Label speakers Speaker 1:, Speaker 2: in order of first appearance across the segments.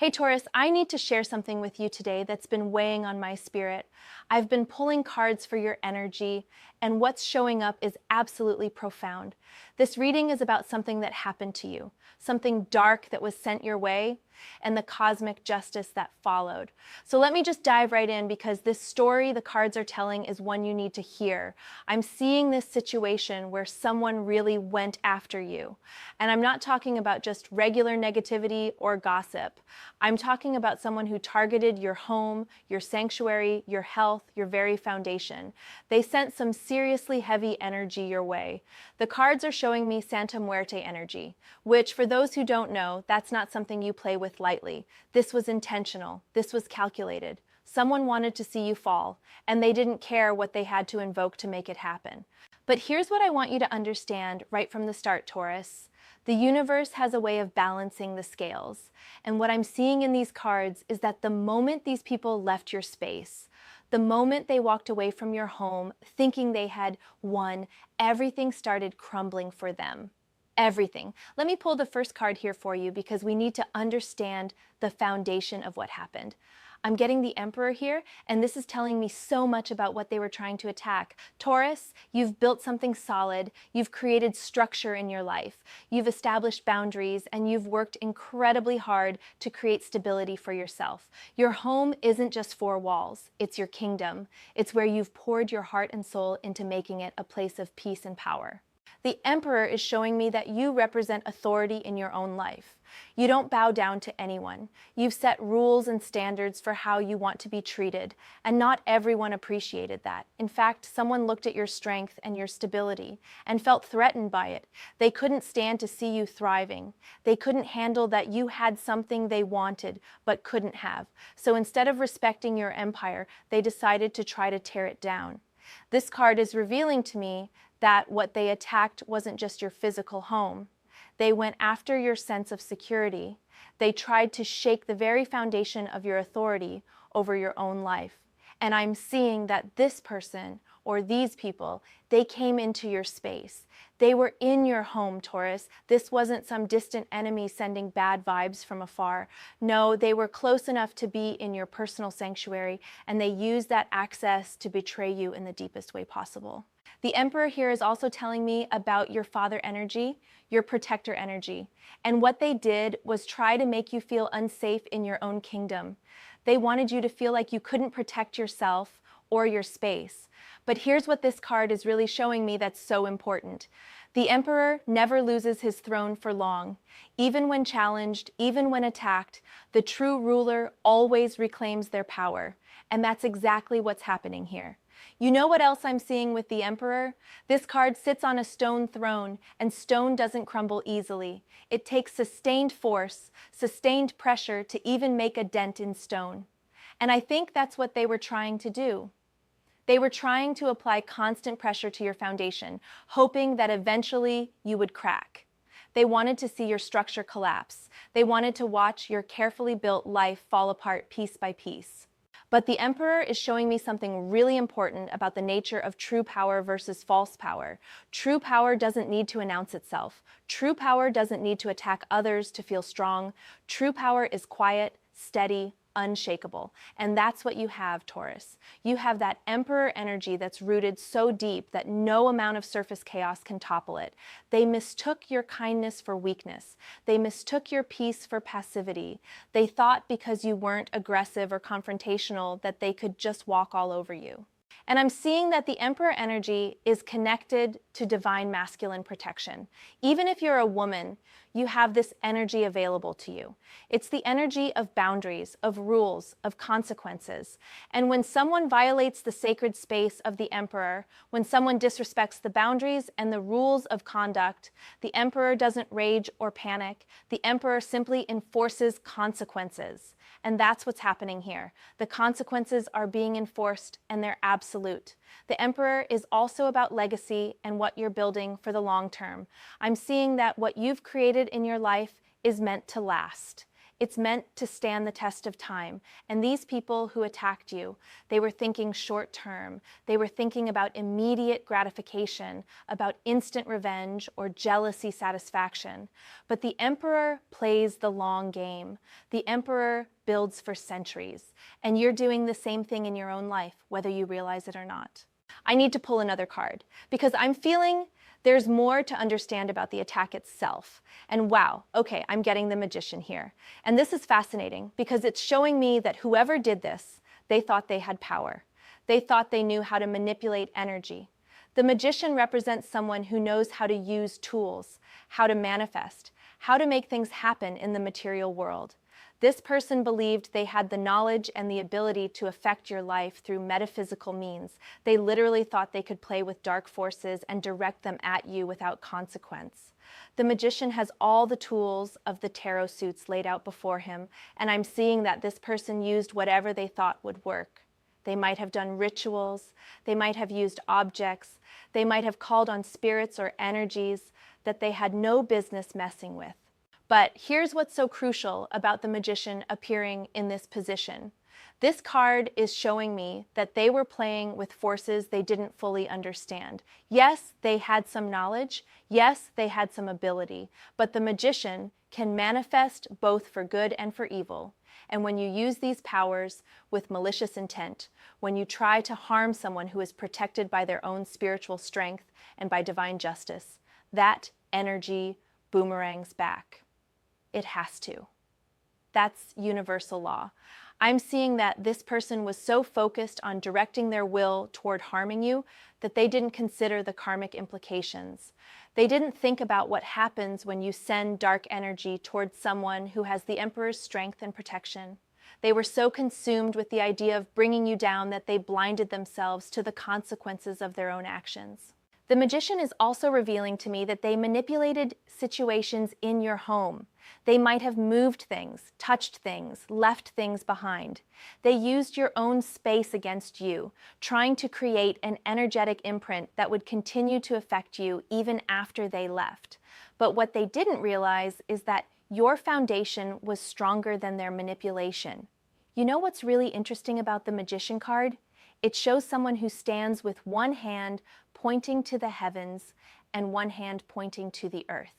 Speaker 1: Hey Taurus, I need to share something with you today that's been weighing on my spirit. I've been pulling cards for your energy, and what's showing up is absolutely profound. This reading is about something that happened to you, something dark that was sent your way, and the cosmic justice that followed. So let me just dive right in because this story the cards are telling is one you need to hear. I'm seeing this situation where someone really went after you. And I'm not talking about just regular negativity or gossip. I'm talking about someone who targeted your home, your sanctuary, your health, your very foundation. They sent some seriously heavy energy your way. The cards are showing me Santa Muerte energy, which for those who don't know, that's not something you play with lightly. This was intentional. This was calculated. Someone wanted to see you fall, and they didn't care what they had to invoke to make it happen. But here's what I want you to understand right from the start, Taurus. The universe has a way of balancing the scales. And what I'm seeing in these cards is that the moment these people left your space, the moment they walked away from your home thinking they had won, everything started crumbling for them. Everything. Let me pull the first card here for you because we need to understand the foundation of what happened. I'm getting the Emperor here, and this is telling me so much about what they were trying to attack. Taurus, you've built something solid, you've created structure in your life, you've established boundaries, and you've worked incredibly hard to create stability for yourself. Your home isn't just four walls, it's your kingdom. It's where you've poured your heart and soul into making it a place of peace and power. The Emperor is showing me that you represent authority in your own life. You don't bow down to anyone. You've set rules and standards for how you want to be treated, and not everyone appreciated that. In fact, someone looked at your strength and your stability and felt threatened by it. They couldn't stand to see you thriving. They couldn't handle that you had something they wanted but couldn't have. So instead of respecting your empire, they decided to try to tear it down. This card is revealing to me that what they attacked wasn't just your physical home. They went after your sense of security. They tried to shake the very foundation of your authority over your own life. And I'm seeing that this person, or these people, they came into your space. They were in your home, Taurus. This wasn't some distant enemy sending bad vibes from afar. No, they were close enough to be in your personal sanctuary, and they used that access to betray you in the deepest way possible. The Emperor here is also telling me about your father energy, your protector energy. And what they did was try to make you feel unsafe in your own kingdom. They wanted you to feel like you couldn't protect yourself or your space. But here's what this card is really showing me that's so important. The Emperor never loses his throne for long. Even when challenged, even when attacked, the true ruler always reclaims their power. And that's exactly what's happening here. You know what else I'm seeing with the Emperor? This card sits on a stone throne, and stone doesn't crumble easily. It takes sustained force, sustained pressure to even make a dent in stone. And I think that's what they were trying to do. They were trying to apply constant pressure to your foundation, hoping that eventually you would crack. They wanted to see your structure collapse. They wanted to watch your carefully built life fall apart piece by piece. But the Emperor is showing me something really important about the nature of true power versus false power. True power doesn't need to announce itself. True power doesn't need to attack others to feel strong. True power is quiet, steady, unshakable. And that's what you have, Taurus. You have that Emperor energy that's rooted so deep that no amount of surface chaos can topple it. They mistook your kindness for weakness. They mistook your peace for passivity. They thought because you weren't aggressive or confrontational that they could just walk all over you. And I'm seeing that the Emperor energy is connected to divine masculine protection. Even if you're a woman, you have this energy available to you. It's the energy of boundaries, of rules, of consequences. And when someone violates the sacred space of the Emperor, when someone disrespects the boundaries and the rules of conduct, the Emperor doesn't rage or panic. The Emperor simply enforces consequences. And that's what's happening here. The consequences are being enforced, and they're absolute. The Emperor is also about legacy and what you're building for the long term. I'm seeing that what you've created in your life is meant to last. It's meant to stand the test of time. And these people who attacked you, they were thinking short term. They were thinking about immediate gratification, about instant revenge or jealousy satisfaction. But the Emperor plays the long game. The Emperor builds for centuries. And you're doing the same thing in your own life, whether you realize it or not. I need to pull another card because I'm feeling there's more to understand about the attack itself. And wow, okay, I'm getting the Magician here. And this is fascinating because it's showing me that whoever did this, they thought they had power. They thought they knew how to manipulate energy. The Magician represents someone who knows how to use tools, how to manifest, how to make things happen in the material world. This person believed they had the knowledge and the ability to affect your life through metaphysical means. They literally thought they could play with dark forces and direct them at you without consequence. The Magician has all the tools of the tarot suits laid out before him, and I'm seeing that this person used whatever they thought would work. They might have done rituals, they might have used objects, they might have called on spirits or energies that they had no business messing with. But here's what's so crucial about the Magician appearing in this position. This card is showing me that they were playing with forces they didn't fully understand. Yes, they had some knowledge. Yes, they had some ability. But the Magician can manifest both for good and for evil. And when you use these powers with malicious intent, when you try to harm someone who is protected by their own spiritual strength and by divine justice, that energy boomerangs back. It has to. That's universal law. I'm seeing that this person was so focused on directing their will toward harming you that they didn't consider the karmic implications. They didn't think about what happens when you send dark energy towards someone who has the Emperor's strength and protection. They were so consumed with the idea of bringing you down that they blinded themselves to the consequences of their own actions. The Magician is also revealing to me that they manipulated situations in your home. They might have moved things, touched things, left things behind. They used your own space against you, trying to create an energetic imprint that would continue to affect you even after they left. But what they didn't realize is that your foundation was stronger than their manipulation. You know what's really interesting about the Magician card? It shows someone who stands with one hand pointing to the heavens and one hand pointing to the earth.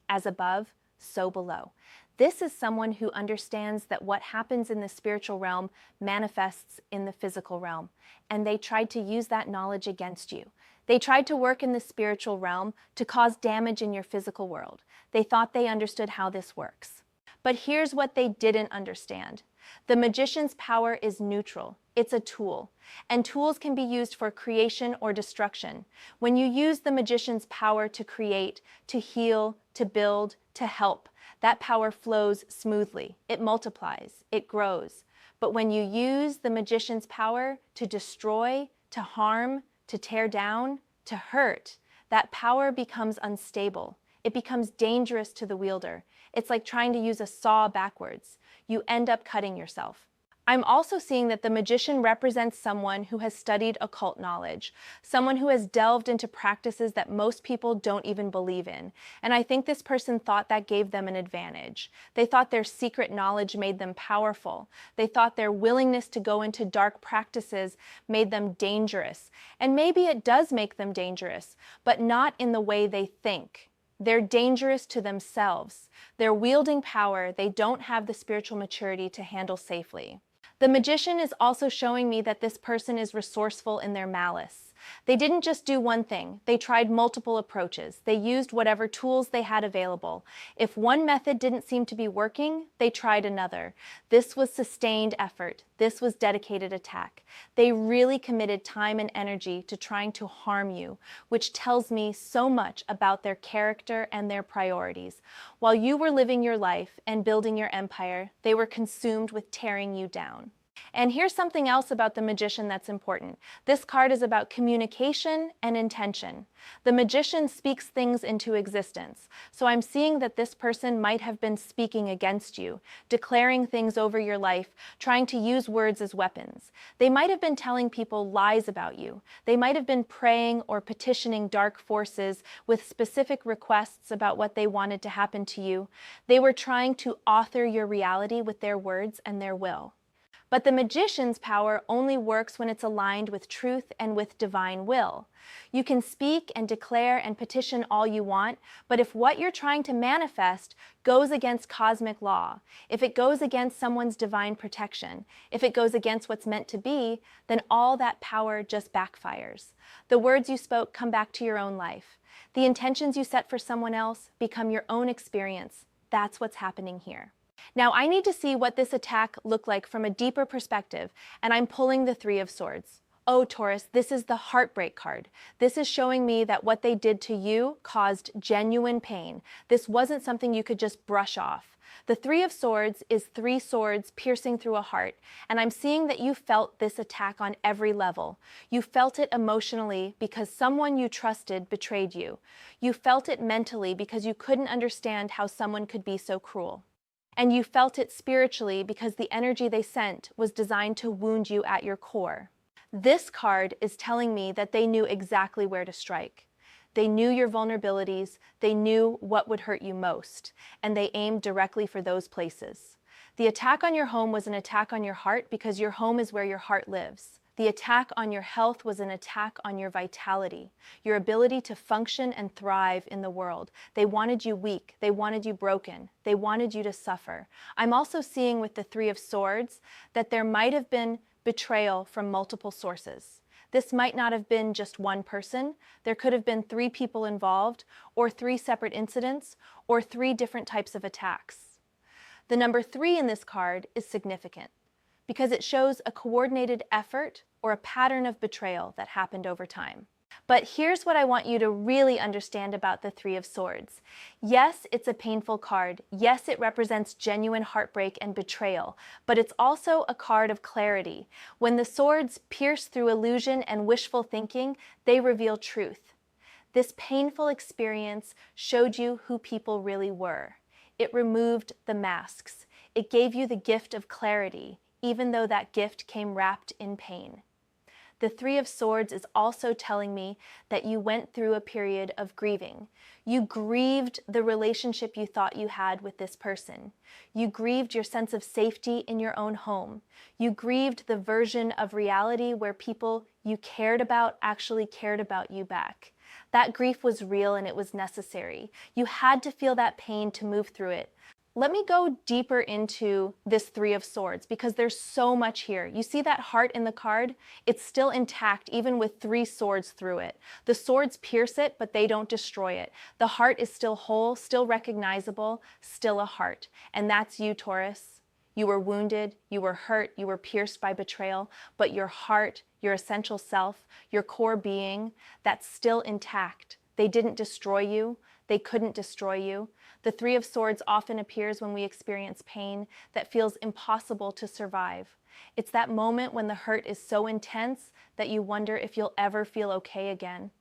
Speaker 1: As above, so below. This is someone who understands that what happens in the spiritual realm manifests in the physical realm, and they tried to use that knowledge against you. They tried to work in the spiritual realm to cause damage in your physical world. They thought they understood how this works. But here's what they didn't understand. The Magician's power is neutral. It's a tool, and tools can be used for creation or destruction. When you use the Magician's power to create, to heal, to build, to help, that power flows smoothly. It multiplies, it grows. But when you use the Magician's power to destroy, to harm, to tear down, to hurt, that power becomes unstable. It becomes dangerous to the wielder. It's like trying to use a saw backwards. You end up cutting yourself. I'm also seeing that the Magician represents someone who has studied occult knowledge, someone who has delved into practices that most people don't even believe in. And I think this person thought that gave them an advantage. They thought their secret knowledge made them powerful. They thought their willingness to go into dark practices made them dangerous. And maybe it does make them dangerous, but not in the way they think. They're dangerous to themselves. They're wielding power they don't have the spiritual maturity to handle safely. The Magician is also showing me that this person is resourceful in their malice. They didn't just do one thing. They tried multiple approaches. They used whatever tools they had available. If one method didn't seem to be working, they tried another. This was sustained effort. This was dedicated attack. They really committed time and energy to trying to harm you, which tells me so much about their character and their priorities. While you were living your life and building your empire, they were consumed with tearing you down. And here's something else about the Magician that's important. This card is about communication and intention. The Magician speaks things into existence. So I'm seeing that this person might have been speaking against you, declaring things over your life, trying to use words as weapons. They might have been telling people lies about you. They might have been praying or petitioning dark forces with specific requests about what they wanted to happen to you. They were trying to author your reality with their words and their will. But the Magician's power only works when it's aligned with truth and with divine will. You can speak and declare and petition all you want, but if what you're trying to manifest goes against cosmic law, if it goes against someone's divine protection, if it goes against what's meant to be, then all that power just backfires. The words you spoke come back to your own life. The intentions you set for someone else become your own experience. That's what's happening here. Now I need to see what this attack looked like from a deeper perspective, and I'm pulling the Three of Swords. Oh, Taurus, this is the heartbreak card. This is showing me that what they did to you caused genuine pain. This wasn't something you could just brush off. The Three of Swords is three swords piercing through a heart, and I'm seeing that you felt this attack on every level. You felt it emotionally because someone you trusted betrayed you. You felt it mentally because you couldn't understand how someone could be so cruel. And you felt it spiritually because the energy they sent was designed to wound you at your core. This card is telling me that they knew exactly where to strike. They knew your vulnerabilities, they knew what would hurt you most, and they aimed directly for those places. The attack on your home was an attack on your heart because your home is where your heart lives. The attack on your health was an attack on your vitality, your ability to function and thrive in the world. They wanted you weak. They wanted you broken. They wanted you to suffer. I'm also seeing with the Three of Swords that there might have been betrayal from multiple sources. This might not have been just one person. There could have been three people involved, or three separate incidents, or three different types of attacks. The number 3 in this card is significant because it shows a coordinated effort or a pattern of betrayal that happened over time. But here's what I want you to really understand about the Three of Swords. Yes, it's a painful card. Yes, it represents genuine heartbreak and betrayal, but it's also a card of clarity. When the swords pierce through illusion and wishful thinking, they reveal truth. This painful experience showed you who people really were. It removed the masks. It gave you the gift of clarity, even though that gift came wrapped in pain. The Three of Swords is also telling me that you went through a period of grieving. You grieved the relationship you thought you had with this person. You grieved your sense of safety in your own home. You grieved the version of reality where people you cared about actually cared about you back. That grief was real and it was necessary. You had to feel that pain to move through it. Let me go deeper into this Three of Swords because there's so much here. You see that heart in the card? It's still intact even with 3 swords through it. The swords pierce it, but they don't destroy it. The heart is still whole, still recognizable, still a heart. And that's you, Taurus. You were wounded, you were hurt, you were pierced by betrayal, but your heart, your essential self, your core being, that's still intact. They didn't destroy you. They couldn't destroy you. The Three of Swords often appears when we experience pain that feels impossible to survive. It's that moment when the hurt is so intense that you wonder if you'll ever feel okay again.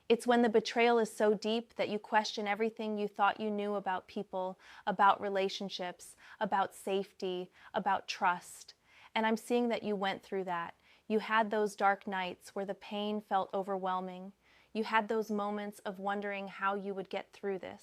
Speaker 1: It's when the betrayal is so deep that you question everything you thought you knew about people, about relationships, about safety, about trust. And I'm seeing that you went through that. You had those dark nights where the pain felt overwhelming. You had those moments of wondering how you would get through this.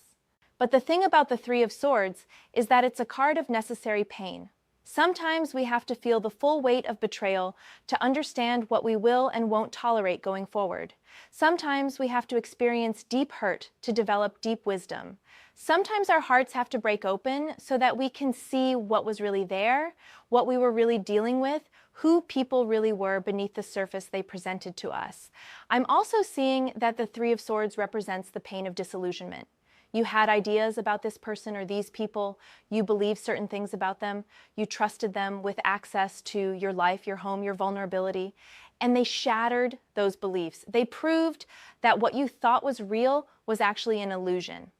Speaker 1: But the thing about the Three of Swords is that it's a card of necessary pain. Sometimes we have to feel the full weight of betrayal to understand what we will and won't tolerate going forward. Sometimes we have to experience deep hurt to develop deep wisdom. Sometimes our hearts have to break open so that we can see what was really there, what we were really dealing with, who people really were beneath the surface they presented to us. I'm also seeing that the Three of Swords represents the pain of disillusionment. You had ideas about this person or these people, you believed certain things about them, you trusted them with access to your life, your home, your vulnerability, and they shattered those beliefs. They proved that what you thought was real was actually an illusion.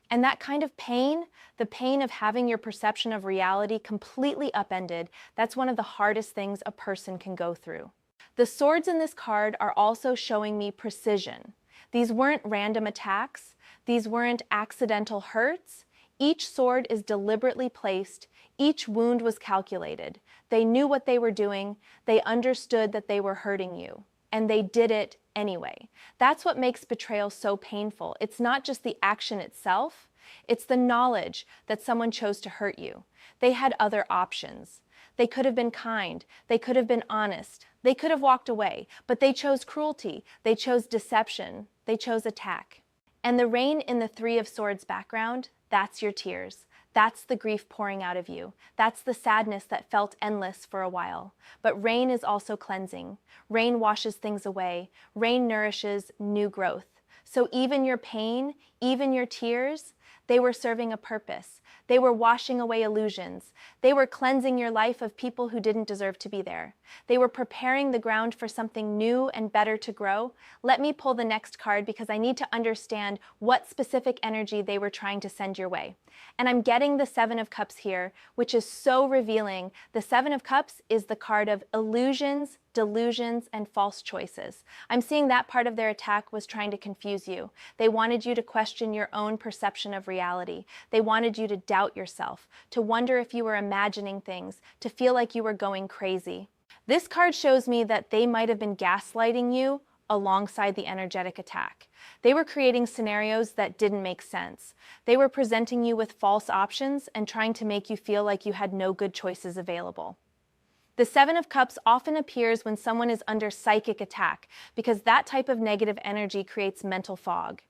Speaker 1: And that kind of pain, the pain of having your perception of reality completely upended, that's one of the hardest things a person can go through. The swords in this card are also showing me precision. These weren't random attacks. These weren't accidental hurts. Each sword is deliberately placed. Each wound was calculated. They knew what they were doing. They understood that they were hurting you. And they did it anyway. That's what makes betrayal so painful. It's not just the action itself. It's the knowledge that someone chose to hurt you. They had other options. They could have been kind. They could have been honest. They could have walked away, but they chose cruelty. They chose deception. They chose attack. And the rain in the Three of Swords background, that's your tears. That's the grief pouring out of you. That's the sadness that felt endless for a while. But rain is also cleansing. Rain washes things away. Rain nourishes new growth. So even your pain, even your tears, they were serving a purpose. They were washing away illusions. They were cleansing your life of people who didn't deserve to be there. They were preparing the ground for something new and better to grow. Let me pull the next card because I need to understand what specific energy they were trying to send your way. And I'm getting the Seven of Cups here, which is so revealing. The Seven of Cups is the card of illusions, delusions, and false choices. I'm seeing that part of their attack was trying to confuse you. They wanted you to question your own perception of reality. They wanted you to doubt yourself, to wonder if you were imagining things, to feel like you were going crazy. This card shows me that they might have been gaslighting you alongside the energetic attack. They were creating scenarios that didn't make sense. They were presenting you with false options and trying to make you feel like you had no good choices available. The Seven of Cups often appears when someone is under psychic attack because that type of negative energy creates mental fog.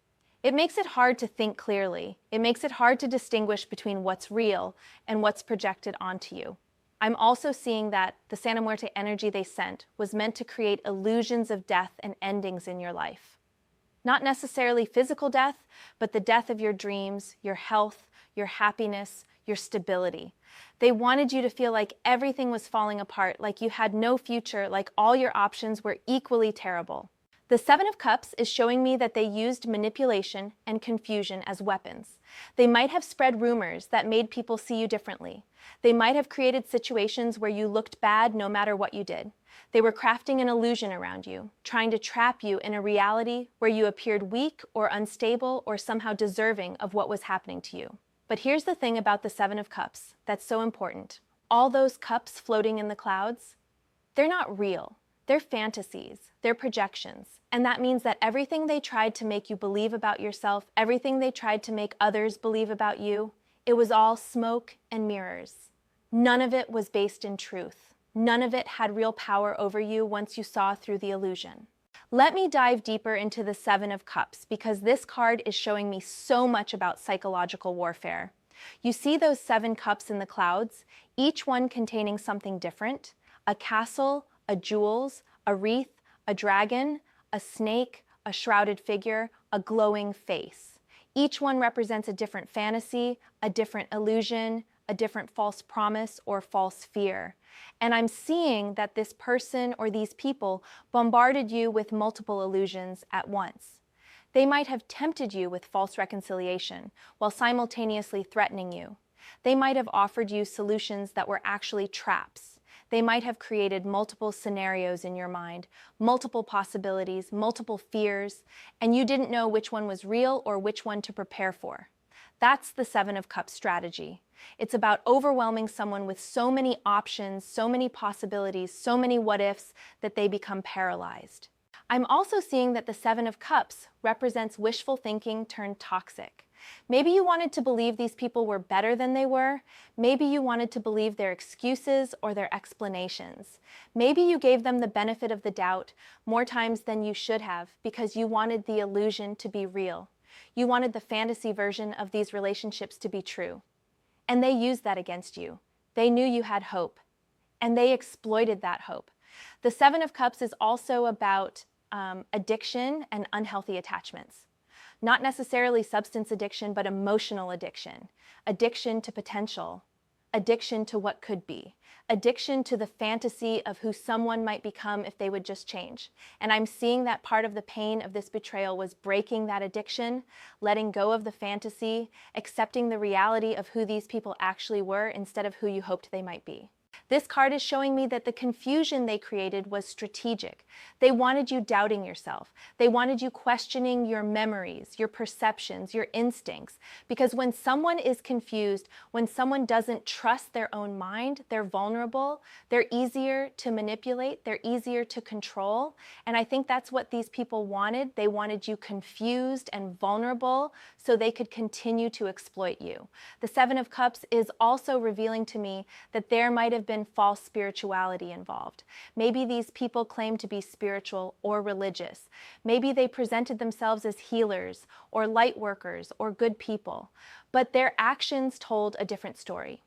Speaker 1: It makes it hard to think clearly. It makes it hard to distinguish between what's real and what's projected onto you. I'm also seeing that the Santa Muerte energy they sent was meant to create illusions of death and endings in your life. Not necessarily physical death, but the death of your dreams, your health, your happiness, your stability. They wanted you to feel like everything was falling apart, like you had no future, like all your options were equally terrible. The Seven of Cups is showing me that they used manipulation and confusion as weapons. They might have spread rumors that made people see you differently. They might have created situations where you looked bad no matter what you did. They were crafting an illusion around you, trying to trap you in a reality where you appeared weak or unstable or somehow deserving of what was happening to you. But here's the thing about the Seven of Cups that's so important. All those cups floating in the clouds, they're not real. They're fantasies, they're projections. And that means that everything they tried to make you believe about yourself, everything they tried to make others believe about you, it was all smoke and mirrors. None of it was based in truth. None of it had real power over you once you saw through the illusion. Let me dive deeper into the Seven of Cups because this card is showing me so much about psychological warfare. You see those 7 cups in the clouds, each one containing something different: a castle, a jewels, a wreath, a dragon, a snake, a shrouded figure, a glowing face. Each one represents a different fantasy, a different illusion, a different false promise or false fear. And I'm seeing that this person or these people bombarded you with multiple illusions at once. They might have tempted you with false reconciliation while simultaneously threatening you. They might have offered you solutions that were actually traps. They might have created multiple scenarios in your mind, multiple possibilities, multiple fears, and you didn't know which one was real or which one to prepare for. That's the Seven of Cups strategy. It's about overwhelming someone with so many options, so many possibilities, so many what-ifs that they become paralyzed. I'm also seeing that the Seven of Cups represents wishful thinking turned toxic. Maybe you wanted to believe these people were better than they were. Maybe you wanted to believe their excuses or their explanations. Maybe you gave them the benefit of the doubt more times than you should have because you wanted the illusion to be real. You wanted the fantasy version of these relationships to be true. And they used that against you. They knew you had hope, and they exploited that hope. The Seven of Cups is also about addiction and unhealthy attachments. Not necessarily substance addiction, but emotional addiction. Addiction to potential. addiction to what could be, addiction to the fantasy of who someone might become if they would just change. And I'm seeing that part of the pain of this betrayal was breaking that addiction, letting go of the fantasy, accepting the reality of who these people actually were instead of who you hoped they might be. This card is showing me that the confusion they created was strategic. They wanted you doubting yourself. They wanted you questioning your memories, your perceptions, your instincts. Because when someone is confused, when someone doesn't trust their own mind, they're vulnerable, they're easier to manipulate, they're easier to control. And I think that's what these people wanted. They wanted you confused and vulnerable so they could continue to exploit you. The Seven of Cups is also revealing to me that there might have been false spirituality involved. Maybe these people claim to be spiritual or religious. Maybe they presented themselves as healers or light workers or good people, but their actions told a different story.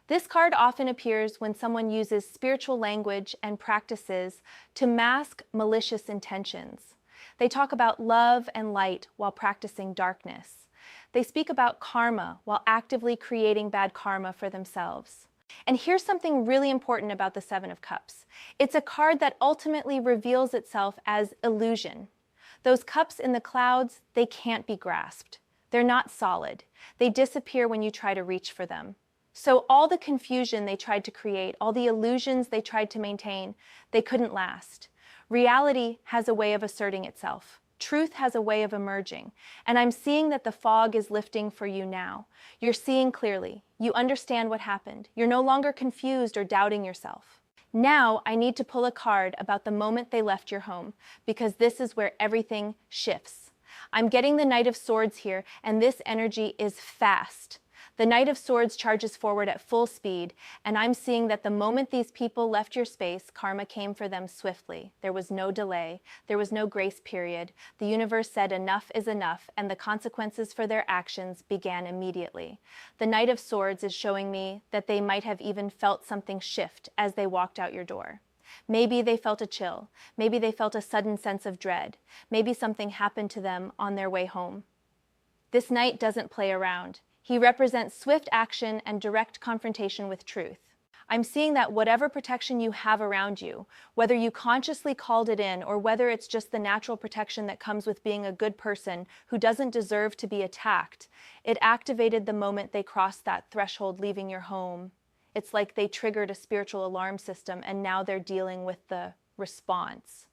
Speaker 1: This card often appears when someone uses spiritual language and practices to mask malicious intentions. They talk about love and light while practicing darkness. They speak about karma while actively creating bad karma for themselves. And here's something really important about the Seven of Cups. It's a card that ultimately reveals itself as illusion. Those cups in the clouds, they can't be grasped. They're not solid. They disappear when you try to reach for them. So all the confusion they tried to create, all the illusions they tried to maintain, they couldn't last. Reality has a way of asserting itself. Truth has a way of emerging, and I'm seeing that the fog is lifting for you now. You're seeing clearly. You understand what happened. You're no longer confused or doubting yourself. Now I need to pull a card about the moment they left your home, because this is where everything shifts. I'm getting the Knight of Swords here, and this energy is fast. The Knight of Swords charges forward at full speed, and I'm seeing that the moment these people left your space, karma came for them swiftly. There was no delay. There was no grace period. The universe said enough is enough, and the consequences for their actions began immediately. The Knight of Swords is showing me that they might have even felt something shift as they walked out your door. Maybe they felt a chill. Maybe they felt a sudden sense of dread. Maybe something happened to them on their way home. This Knight doesn't play around. He represents swift action and direct confrontation with truth. I'm seeing that whatever protection you have around you, whether you consciously called it in or whether it's just the natural protection that comes with being a good person who doesn't deserve to be attacked, it activated the moment they crossed that threshold leaving your home. It's like they triggered a spiritual alarm system and now they're dealing with the response.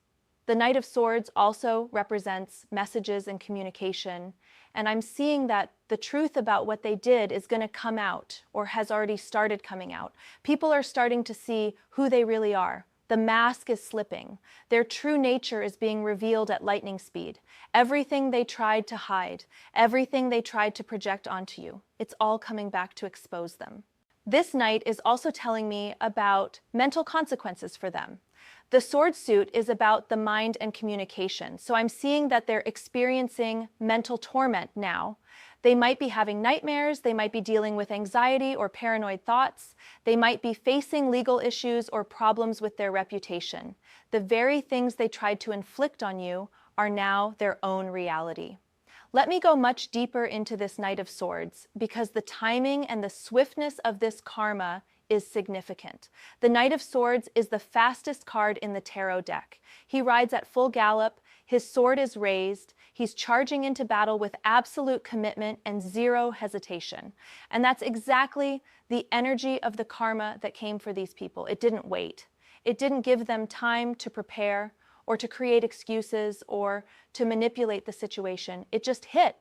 Speaker 1: The Knight of Swords also represents messages and communication, and I'm seeing that the truth about what they did is going to come out or has already started coming out. People are starting to see who they really are. The mask is slipping. Their true nature is being revealed at lightning speed. Everything they tried to hide, everything they tried to project onto you, it's all coming back to expose them. This Knight is also telling me about mental consequences for them. The sword suit is about the mind and communication. So I'm seeing that they're experiencing mental torment now. They might be having nightmares, they might be dealing with anxiety or paranoid thoughts, they might be facing legal issues or problems with their reputation. The very things they tried to inflict on you are now their own reality. Let me go much deeper into this Knight of Swords because the timing and the swiftness of this karma is significant. The Knight of Swords is the fastest card in the tarot deck. He rides at full gallop, his sword is raised, he's charging into battle with absolute commitment and zero hesitation. And that's exactly the energy of the karma that came for these people. It didn't wait. It didn't give them time to prepare or to create excuses or to manipulate the situation. It just hit.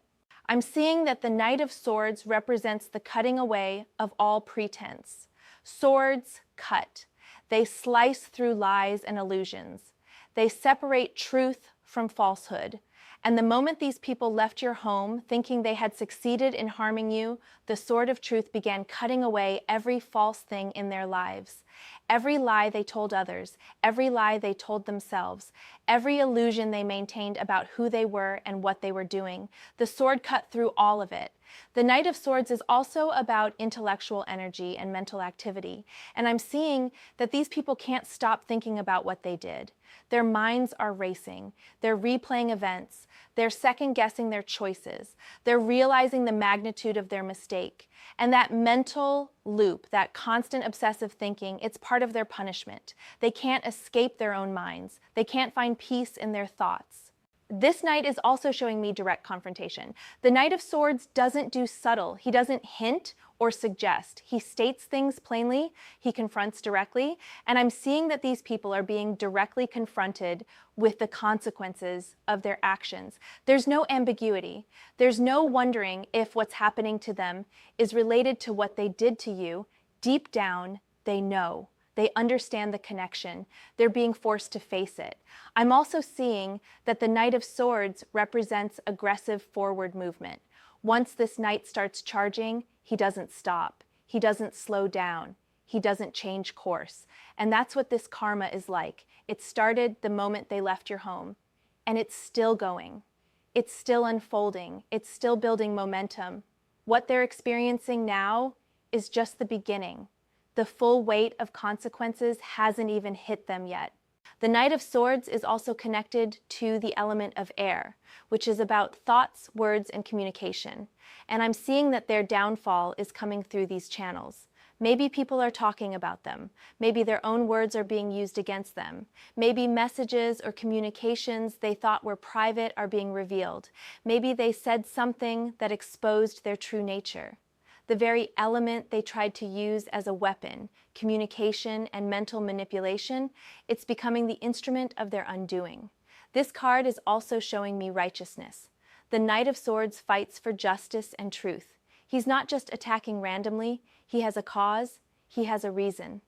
Speaker 1: I'm seeing that the Knight of Swords represents the cutting away of all pretense. Swords cut. They slice through lies and illusions. They separate truth from falsehood. And the moment these people left your home thinking they had succeeded in harming you, the sword of truth began cutting away every false thing in their lives. Every lie they told others, every lie they told themselves, every illusion they maintained about who they were and what they were doing. The sword cut through all of it. The Knight of Swords is also about intellectual energy and mental activity. And I'm seeing that these people can't stop thinking about what they did. Their minds are racing. They're replaying events. They're second-guessing their choices. They're realizing the magnitude of their mistake. And that mental loop, that constant obsessive thinking, it's part of their punishment. They can't escape their own minds. They can't find peace in their thoughts. This knight is also showing me direct confrontation. The Knight of Swords doesn't do subtle. He doesn't hint or suggest. He states things plainly, he confronts directly, and I'm seeing that these people are being directly confronted with the consequences of their actions. There's no ambiguity. There's no wondering if what's happening to them is related to what they did to you. Deep down, they know. They understand the connection. They're being forced to face it. I'm also seeing that the Knight of Swords represents aggressive forward movement. Once this knight starts charging, he doesn't stop. He doesn't slow down. He doesn't change course. And that's what this karma is like. It started the moment they left your home, and it's still going. It's still unfolding. It's still building momentum. What they're experiencing now is just the beginning. The full weight of consequences hasn't even hit them yet. The Knight of Swords is also connected to the element of air, which is about thoughts, words, and communication. And I'm seeing that their downfall is coming through these channels. Maybe people are talking about them. Maybe their own words are being used against them. Maybe messages or communications they thought were private are being revealed. Maybe they said something that exposed their true nature. The very element they tried to use as a weapon, communication and mental manipulation, it's becoming the instrument of their undoing. This card is also showing me righteousness. The Knight of Swords fights for justice and truth. He's not just attacking randomly, he has a cause, he has a reason.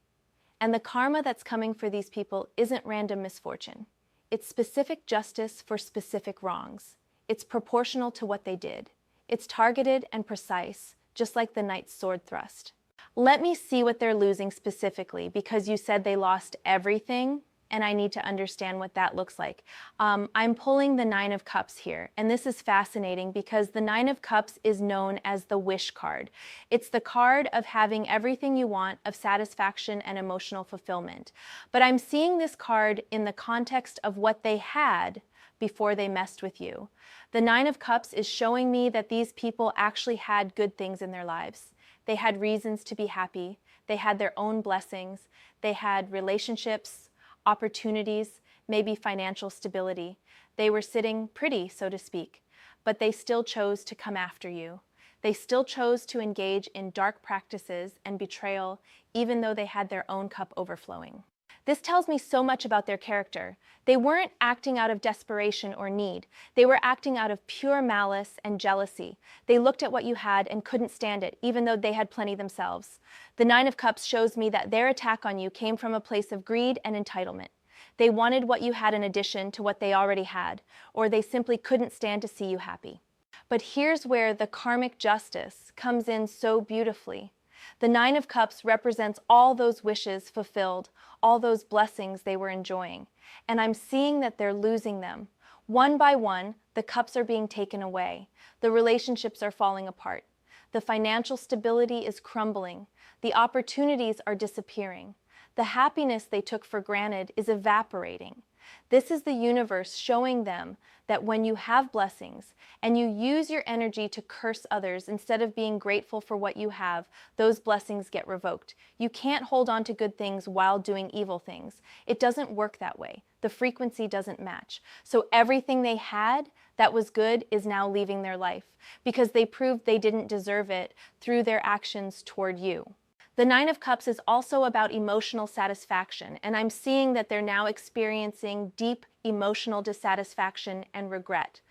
Speaker 1: And the karma that's coming for these people isn't random misfortune. It's specific justice for specific wrongs. It's proportional to what they did. It's targeted and precise, just like the knight's sword thrust. Let me see what they're losing specifically, because you said they lost everything, and I need to understand what that looks like. I'm pulling the Nine of Cups here, and this is fascinating because the Nine of Cups is known as the wish card. It's the card of having everything you want, of satisfaction and emotional fulfillment. But I'm seeing this card in the context of what they had before they messed with you. The Nine of Cups is showing me that these people actually had good things in their lives. They had reasons to be happy. They had their own blessings. They had relationships, opportunities, maybe financial stability. They were sitting pretty, so to speak, but they still chose to come after you. They still chose to engage in dark practices and betrayal, even though they had their own cup overflowing. This tells me so much about their character. They weren't acting out of desperation or need. They were acting out of pure malice and jealousy. They looked at what you had and couldn't stand it, even though they had plenty themselves. The Nine of Cups shows me that their attack on you came from a place of greed and entitlement. They wanted what you had in addition to what they already had, or they simply couldn't stand to see you happy. But here's where the karmic justice comes in so beautifully. The Nine of Cups represents all those wishes fulfilled, all those blessings they were enjoying. And I'm seeing that they're losing them. One by one, the cups are being taken away. The relationships are falling apart. The financial stability is crumbling. The opportunities are disappearing. The happiness they took for granted is evaporating. This is the universe showing them that when you have blessings and you use your energy to curse others instead of being grateful for what you have, those blessings get revoked. You can't hold on to good things while doing evil things. It doesn't work that way. The frequency doesn't match. So everything they had that was good is now leaving their life because they proved they didn't deserve it through their actions toward you. The Nine of Cups is also about emotional satisfaction, and I'm seeing that they're now experiencing deep emotional dissatisfaction and regret.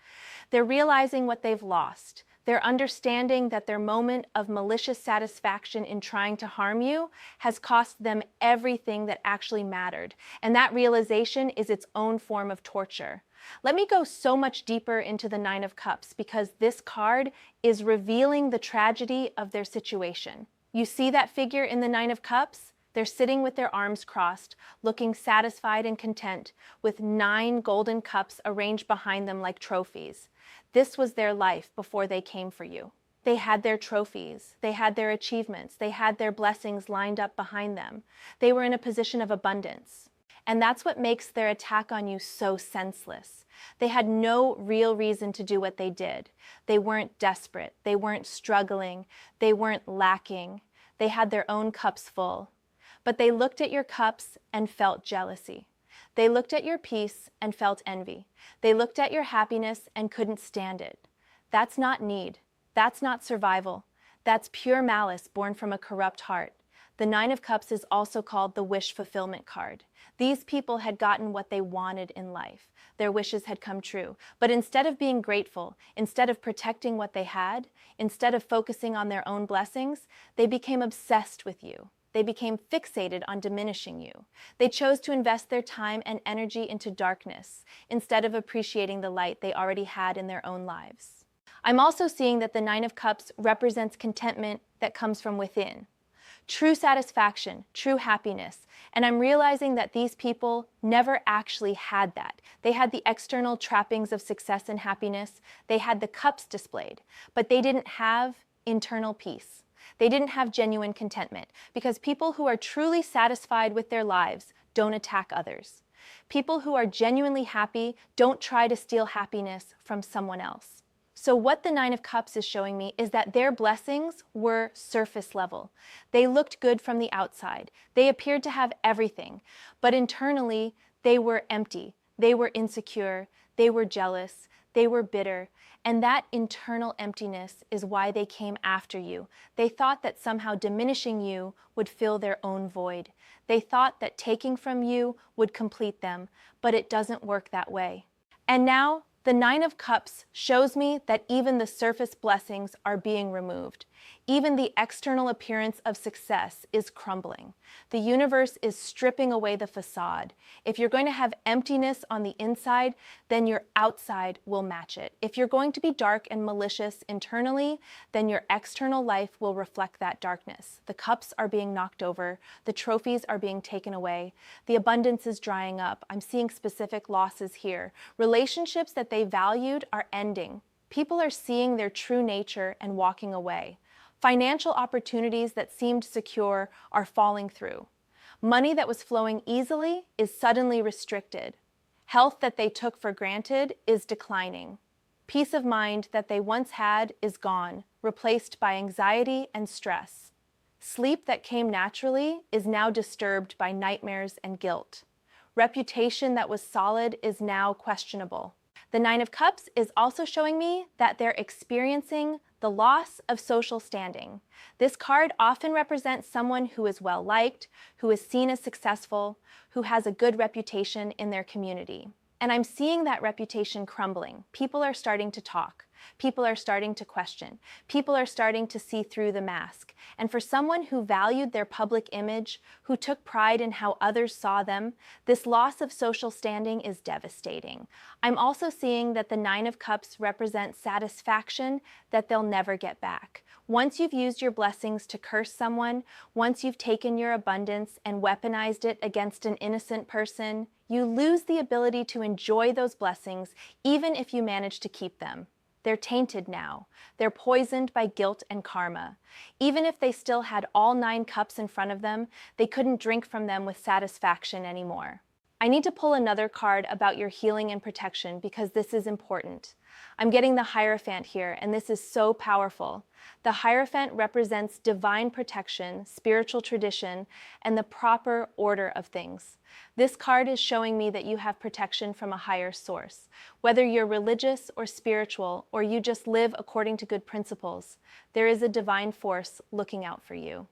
Speaker 1: They're realizing what they've lost. They're understanding that their moment of malicious satisfaction in trying to harm you has cost them everything that actually mattered, and that realization is its own form of torture. Let me go so much deeper into the Nine of Cups because this card is revealing the tragedy of their situation. You see that figure in the Nine of Cups? They're sitting with their arms crossed, looking satisfied and content, with 9 golden cups arranged behind them like trophies. This was their life before they came for you. They had their trophies, they had their achievements, they had their blessings lined up behind them. They were in a position of abundance. And that's what makes their attack on you so senseless. They had no real reason to do what they did. They weren't desperate. They weren't struggling. They weren't lacking. They had their own cups full. But they looked at your cups and felt jealousy. They looked at your peace and felt envy. They looked at your happiness and couldn't stand it. That's not need. That's not survival. That's pure malice born from a corrupt heart. The Nine of Cups is also called the wish fulfillment card. These people had gotten what they wanted in life. Their wishes had come true. But instead of being grateful, instead of protecting what they had, instead of focusing on their own blessings, they became obsessed with you. They became fixated on diminishing you. They chose to invest their time and energy into darkness instead of appreciating the light they already had in their own lives. I'm also seeing that the Nine of Cups represents contentment that comes from within. True satisfaction, true happiness. And I'm realizing that these people never actually had that. They had the external trappings of success and happiness. They had the cups displayed, but they didn't have internal peace. They didn't have genuine contentment, because people who are truly satisfied with their lives don't attack others. People who are genuinely happy don't try to steal happiness from someone else. So what the Nine of Cups is showing me is that their blessings were surface level. They looked good from the outside. They appeared to have everything, but internally they were empty. They were insecure. They were jealous. They were bitter. And that internal emptiness is why they came after you. They thought that somehow diminishing you would fill their own void. They thought that taking from you would complete them, but it doesn't work that way. And now, the Nine of Cups shows me that even the surface blessings are being removed. Even the external appearance of success is crumbling. The universe is stripping away the facade. If you're going to have emptiness on the inside, then your outside will match it. If you're going to be dark and malicious internally, then your external life will reflect that darkness. The cups are being knocked over. The trophies are being taken away. The abundance is drying up. I'm seeing specific losses here. Relationships that they valued are ending. People are seeing their true nature and walking away. Financial opportunities that seemed secure are falling through. Money that was flowing easily is suddenly restricted. Health that they took for granted is declining. Peace of mind that they once had is gone, replaced by anxiety and stress. Sleep that came naturally is now disturbed by nightmares and guilt. Reputation that was solid is now questionable. The Nine of Cups is also showing me that they're experiencing the loss of social standing. This card often represents someone who is well-liked, who is seen as successful, who has a good reputation in their community. And I'm seeing that reputation crumbling. People are starting to talk. People are starting to question. People are starting to see through the mask. And for someone who valued their public image, who took pride in how others saw them, this loss of social standing is devastating. I'm also seeing that the Nine of Cups represents satisfaction that they'll never get back. Once you've used your blessings to curse someone, once you've taken your abundance and weaponized it against an innocent person, you lose the ability to enjoy those blessings even if you manage to keep them. They're tainted now. They're poisoned by guilt and karma. Even if they still had all 9 cups in front of them, they couldn't drink from them with satisfaction anymore. I need to pull another card about your healing and protection because this is important. I'm getting the Hierophant here, and this is so powerful. The Hierophant represents divine protection, spiritual tradition, and the proper order of things. This card is showing me that you have protection from a higher source. Whether you're religious or spiritual, or you just live according to good principles, there is a divine force looking out for you.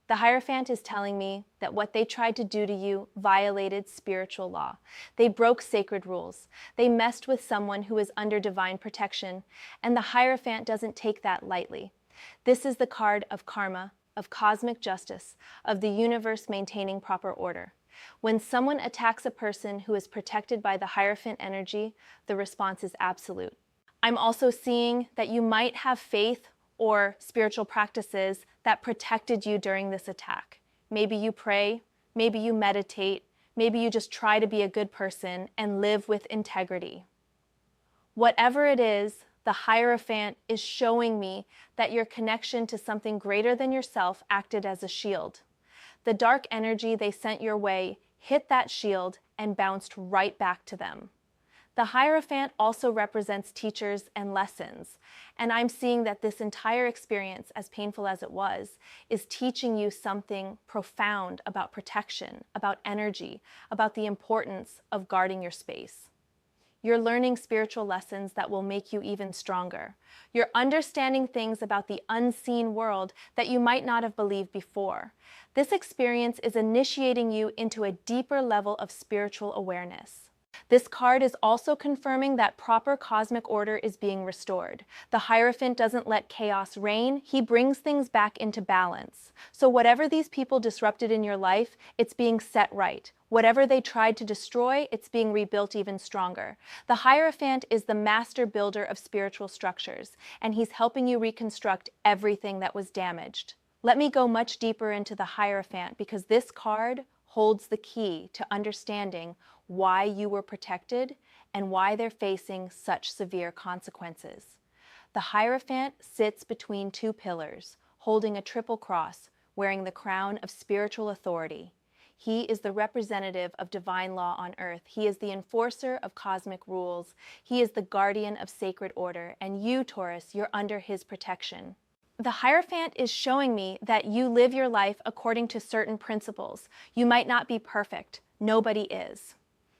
Speaker 1: The Hierophant is telling me that what they tried to do to you violated spiritual law. They broke sacred rules. They messed with someone who is under divine protection, and the Hierophant doesn't take that lightly. This is the card of karma, of cosmic justice, of the universe maintaining proper order. When someone attacks a person who is protected by the Hierophant energy, the response is absolute. I'm also seeing that you might have faith or spiritual practices that protected you during this attack. Maybe you pray, maybe you meditate, maybe you just try to be a good person and live with integrity. Whatever it is, the Hierophant is showing me that your connection to something greater than yourself acted as a shield. The dark energy they sent your way hit that shield and bounced right back to them. The Hierophant also represents teachers and lessons, and I'm seeing that this entire experience, as painful as it was, is teaching you something profound about protection, about energy, about the importance of guarding your space. You're learning spiritual lessons that will make you even stronger. You're understanding things about the unseen world that you might not have believed before. This experience is initiating you into a deeper level of spiritual awareness. This card is also confirming that proper cosmic order is being restored. The Hierophant doesn't let chaos reign, he brings things back into balance. So whatever these people disrupted in your life, it's being set right. Whatever they tried to destroy, it's being rebuilt even stronger. The Hierophant is the master builder of spiritual structures, and he's helping you reconstruct everything that was damaged. Let me go much deeper into the Hierophant because this card holds the key to understanding why you were protected and why they're facing such severe consequences. The Hierophant sits between two pillars, holding a triple cross, wearing the crown of spiritual authority. He is the representative of divine law on earth. He is the enforcer of cosmic rules. He is the guardian of sacred order. And you, Taurus, you're under his protection. The Hierophant is showing me that you live your life according to certain principles. You might not be perfect. Nobody is.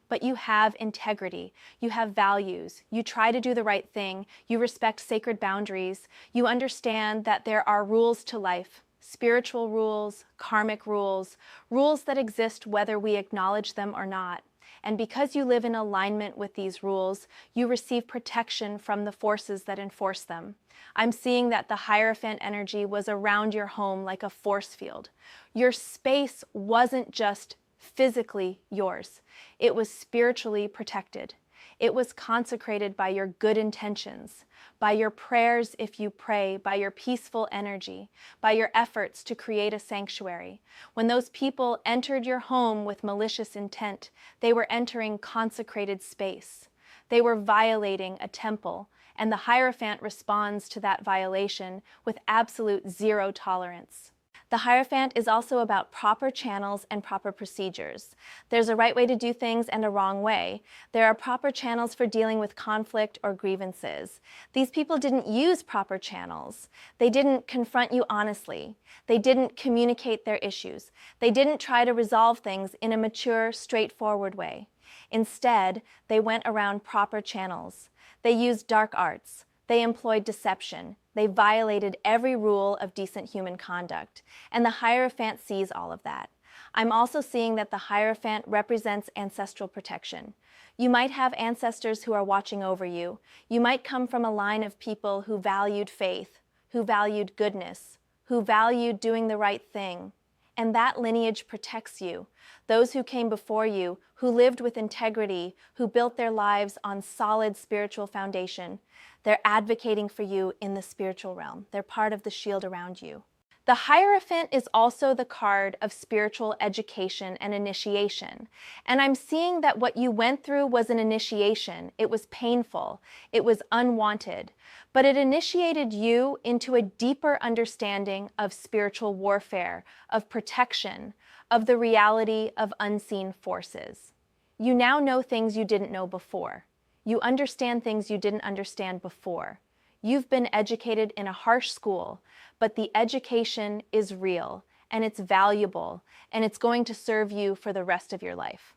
Speaker 1: But you have integrity. You have values. You try to do the right thing. You respect sacred boundaries. You understand that there are rules to life. Spiritual rules, karmic rules, rules that exist whether we acknowledge them or not. And because you live in alignment with these rules, you receive protection from the forces that enforce them. I'm seeing that the Hierophant energy was around your home like a force field. Your space wasn't just physically yours. It was spiritually protected. It was consecrated by your good intentions, by your prayers if you pray, by your peaceful energy, by your efforts to create a sanctuary. When those people entered your home with malicious intent, they were entering consecrated space. They were violating a temple, and the Hierophant responds to that violation with absolute zero tolerance. The Hierophant is also about proper channels and proper procedures. There's a right way to do things and a wrong way. There are proper channels for dealing with conflict or grievances. These people didn't use proper channels. They didn't confront you honestly. They didn't communicate their issues. They didn't try to resolve things in a mature, straightforward way. Instead, they went around proper channels. They used dark arts. They employed deception. They violated every rule of decent human conduct. And the Hierophant sees all of that. I'm also seeing that the Hierophant represents ancestral protection. You might have ancestors who are watching over you. You might come from a line of people who valued faith, who valued goodness, who valued doing the right thing. And that lineage protects you. Those who came before you, who lived with integrity, who built their lives on solid spiritual foundation, they're advocating for you in the spiritual realm. They're part of the shield around you. The Hierophant is also the card of spiritual education and initiation. And I'm seeing that what you went through was an initiation. It was painful. It was unwanted. But it initiated you into a deeper understanding of spiritual warfare, of protection, of the reality of unseen forces. You now know things you didn't know before. You understand things you didn't understand before. You've been educated in a harsh school, but the education is real, and it's valuable, and it's going to serve you for the rest of your life.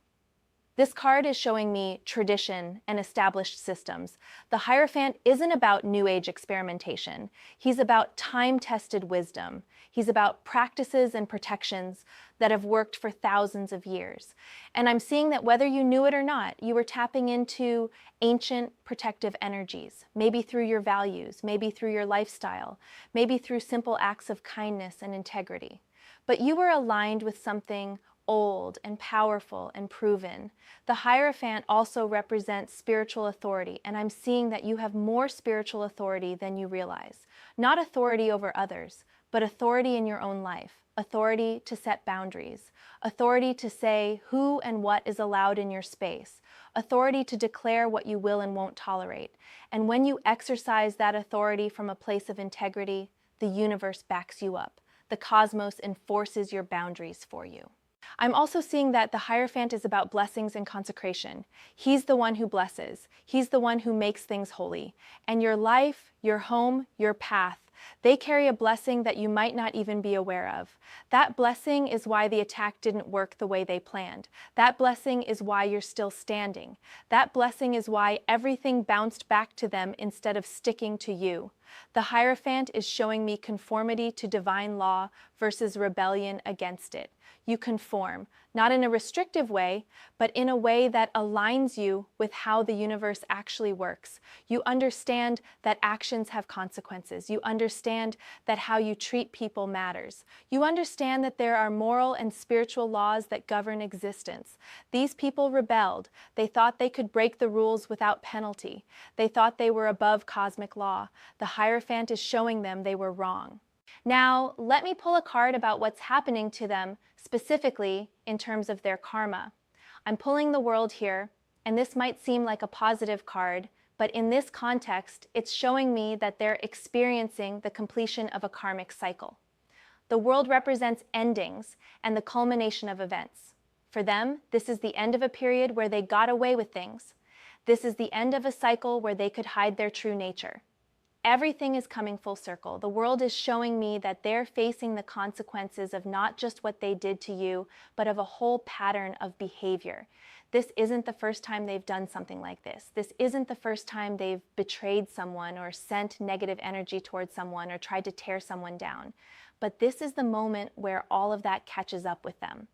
Speaker 1: This card is showing me tradition and established systems. The Hierophant isn't about New Age experimentation. He's about time-tested wisdom. He's about practices and protections that have worked for thousands of years. And I'm seeing that whether you knew it or not, you were tapping into ancient protective energies, maybe through your values, maybe through your lifestyle, maybe through simple acts of kindness and integrity. But you were aligned with something old and powerful and proven. The Hierophant also represents spiritual authority, and I'm seeing that you have more spiritual authority than you realize. Not authority over others, but authority in your own life, authority to set boundaries, authority to say who and what is allowed in your space, authority to declare what you will and won't tolerate. And when you exercise that authority from a place of integrity, the universe backs you up. The cosmos enforces your boundaries for you. I'm also seeing that the Hierophant is about blessings and consecration. He's the one who blesses. He's the one who makes things holy. And your life, your home, your path, they carry a blessing that you might not even be aware of. That blessing is why the attack didn't work the way they planned. That blessing is why you're still standing. That blessing is why everything bounced back to them instead of sticking to you. The Hierophant is showing me conformity to divine law versus rebellion against it. You conform, not in a restrictive way, but in a way that aligns you with how the universe actually works. You understand that actions have consequences. You understand that how you treat people matters. You understand that there are moral and spiritual laws that govern existence. These people rebelled. They thought they could break the rules without penalty. They thought they were above cosmic law. The Hierophant is showing them they were wrong. Now, let me pull a card about what's happening to them, specifically in terms of their karma. I'm pulling the World here, and this might seem like a positive card, but in this context, it's showing me that they're experiencing the completion of a karmic cycle. The World represents endings and the culmination of events. For them, this is the end of a period where they got away with things. This is the end of a cycle where they could hide their true nature. Everything is coming full circle. The World is showing me that they're facing the consequences of not just what they did to you, but of a whole pattern of behavior. This isn't the first time they've done something like this. This isn't the first time they've betrayed someone or sent negative energy towards someone or tried to tear someone down. But this is the moment where all of that catches up with them.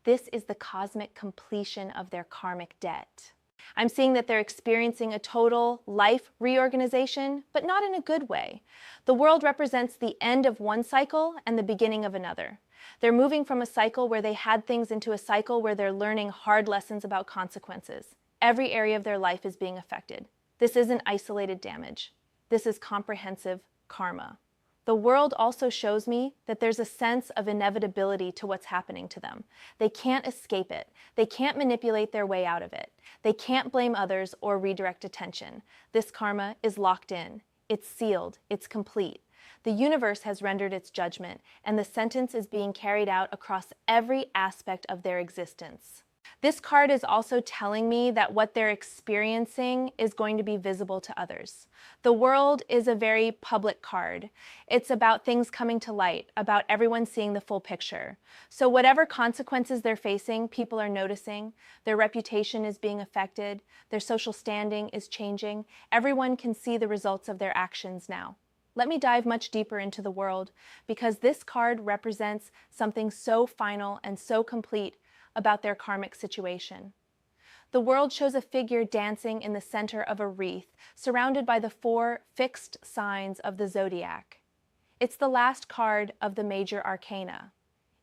Speaker 1: This is the cosmic completion of their karmic debt. I'm seeing that they're experiencing a total life reorganization, but not in a good way. The World represents the end of one cycle and the beginning of another. They're moving from a cycle where they had things into a cycle where they're learning hard lessons about consequences. Every area of their life is being affected. This isn't isolated damage. This is comprehensive karma. The World also shows me that there's a sense of inevitability to what's happening to them. They can't escape it. They can't manipulate their way out of it. They can't blame others or redirect attention. This karma is locked in. It's sealed. It's complete. The universe has rendered its judgment, and the sentence is being carried out across every aspect of their existence. This card is also telling me that what they're experiencing is going to be visible to others. The World is a very public card. It's about things coming to light, about everyone seeing the full picture. So whatever consequences they're facing, people are noticing. Their reputation is being affected. Their social standing is changing. Everyone can see the results of their actions now. Let me dive much deeper into the World, because this card represents something so final and so complete about their karmic situation. The World shows a figure dancing in the center of a wreath, surrounded by the 4 fixed signs of the zodiac. It's the last card of the major arcana.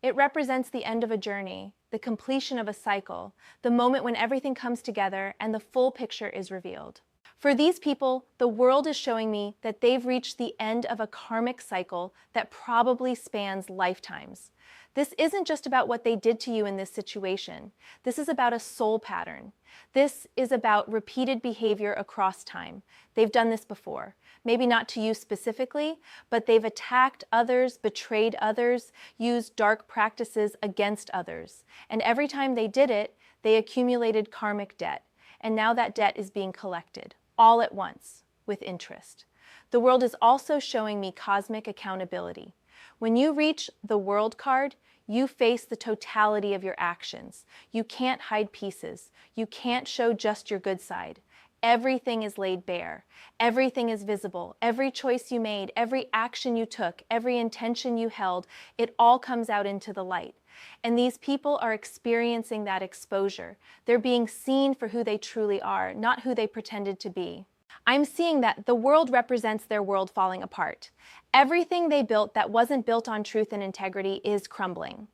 Speaker 1: It represents the end of a journey, the completion of a cycle, the moment when everything comes together and the full picture is revealed. For these people, the World is showing me that they've reached the end of a karmic cycle that probably spans lifetimes. This isn't just about what they did to you in this situation. This is about a soul pattern. This is about repeated behavior across time. They've done this before. Maybe not to you specifically, but they've attacked others, betrayed others, used dark practices against others. And every time they did it, they accumulated karmic debt. And now that debt is being collected, all at once, with interest. The World is also showing me cosmic accountability. When you reach the World card, you face the totality of your actions. You can't hide pieces. You can't show just your good side. Everything is laid bare. Everything is visible. Every choice you made, every action you took, every intention you held, it all comes out into the light. And these people are experiencing that exposure. They're being seen for who they truly are, not who they pretended to be. I'm seeing that the World represents their world falling apart. Everything they built that wasn't built on truth and integrity is crumbling.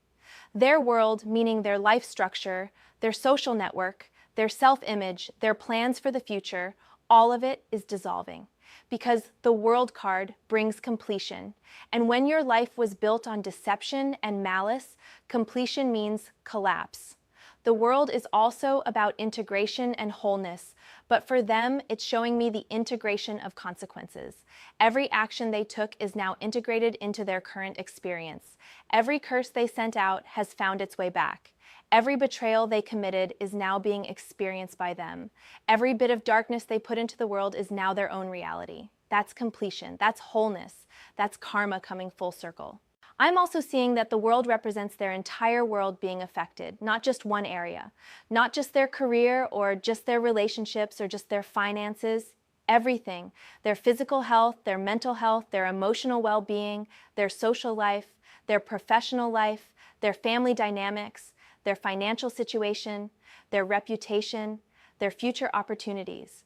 Speaker 1: Their world, meaning their life structure, their social network, their self-image, their plans for the future, all of it is dissolving. Because the World card brings completion. And when your life was built on deception and malice, completion means collapse. The World is also about integration and wholeness, but for them, it's showing me the integration of consequences. Every action they took is now integrated into their current experience. Every curse they sent out has found its way back. Every betrayal they committed is now being experienced by them. Every bit of darkness they put into the world is now their own reality. That's completion. That's wholeness. That's karma coming full circle. I'm also seeing that the world represents their entire world being affected, not just one area, not just their career or just their relationships or just their finances, everything. Their physical health, their mental health, their emotional well-being, their social life, their professional life, their family dynamics, their financial situation, their reputation, their future opportunities.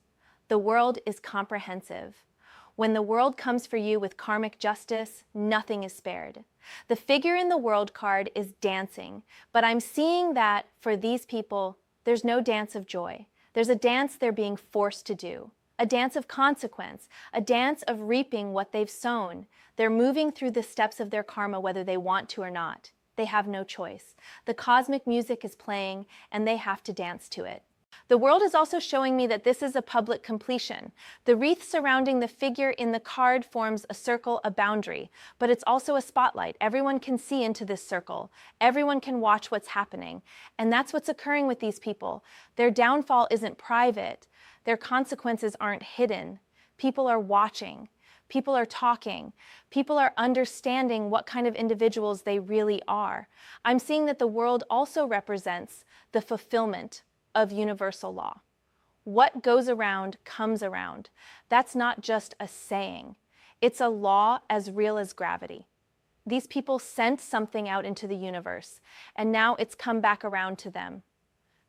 Speaker 1: The world is comprehensive. When the world comes for you with karmic justice, nothing is spared. The figure in the world card is dancing, but I'm seeing that for these people, there's no dance of joy. There's a dance they're being forced to do, a dance of consequence, a dance of reaping what they've sown. They're moving through the steps of their karma whether they want to or not. They have no choice. The cosmic music is playing, and they have to dance to it. The world is also showing me that this is a public completion. The wreath surrounding the figure in the card forms a circle, a boundary, but it's also a spotlight. Everyone can see into this circle. Everyone can watch what's happening. And that's what's occurring with these people. Their downfall isn't private. Their consequences aren't hidden. People are watching. People are talking. People are understanding what kind of individuals they really are. I'm seeing that the world also represents the fulfillment of universal law. What goes around comes around. That's not just a saying. It's a law as real as gravity. These people sent something out into the universe, and now it's come back around to them.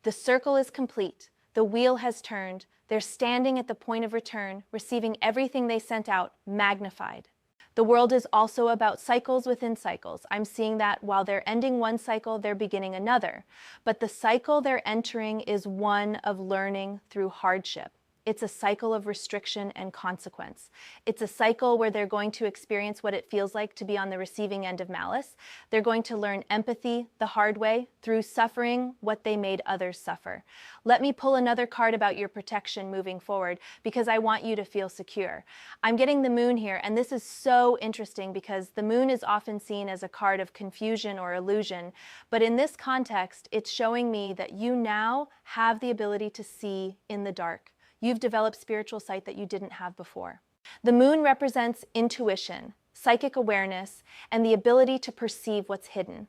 Speaker 1: The circle is complete. The wheel has turned. They're standing at the point of return, receiving everything they sent out, magnified. The world is also about cycles within cycles. I'm seeing that while they're ending one cycle, they're beginning another. But the cycle they're entering is one of learning through hardship. It's a cycle of restriction and consequence. It's a cycle where they're going to experience what it feels like to be on the receiving end of malice. They're going to learn empathy the hard way through suffering what they made others suffer. Let me pull another card about your protection moving forward because I want you to feel secure. I'm getting the moon here, and this is so interesting because the moon is often seen as a card of confusion or illusion, but in this context, it's showing me that you now have the ability to see in the dark. You've developed spiritual sight that you didn't have before. The moon represents intuition, psychic awareness, and the ability to perceive what's hidden.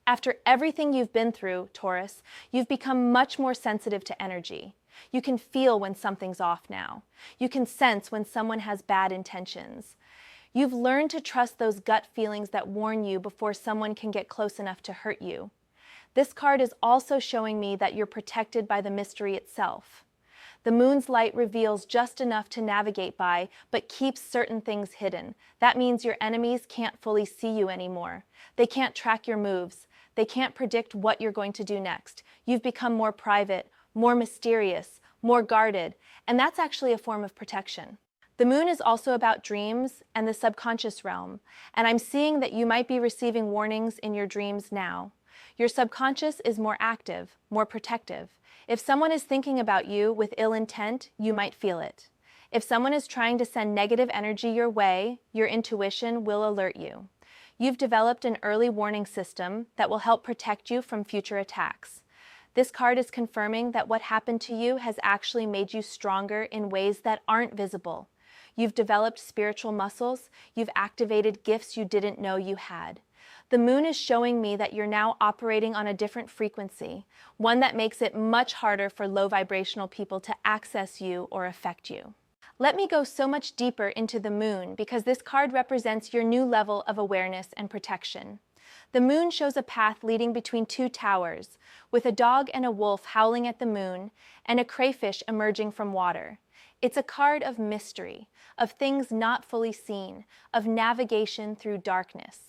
Speaker 1: After everything you've been through, Taurus, you've become much more sensitive to energy. You can feel when something's off now. You can sense when someone has bad intentions. You've learned to trust those gut feelings that warn you before someone can get close enough to hurt you. This card is also showing me that you're protected by the mystery itself. The moon's light reveals just enough to navigate by, but keeps certain things hidden. That means your enemies can't fully see you anymore. They can't track your moves. They can't predict what you're going to do next. You've become more private, more mysterious, more guarded, and that's actually a form of protection. The moon is also about dreams and the subconscious realm, and I'm seeing that you might be receiving warnings in your dreams now. Your subconscious is more active, more protective. If someone is thinking about you with ill intent, you might feel it. If someone is trying to send negative energy your way, your intuition will alert you. You've developed an early warning system that will help protect you from future attacks. This card is confirming that what happened to you has actually made you stronger in ways that aren't visible. You've developed spiritual muscles. You've activated gifts you didn't know you had. The moon is showing me that you're now operating on a different frequency, one that makes it much harder for low vibrational people to access you or affect you. Let me go so much deeper into the moon because this card represents your new level of awareness and protection. The moon shows a path leading between two towers, with a dog and a wolf howling at the moon and a crayfish emerging from water. It's a card of mystery, of things not fully seen, of navigation through darkness.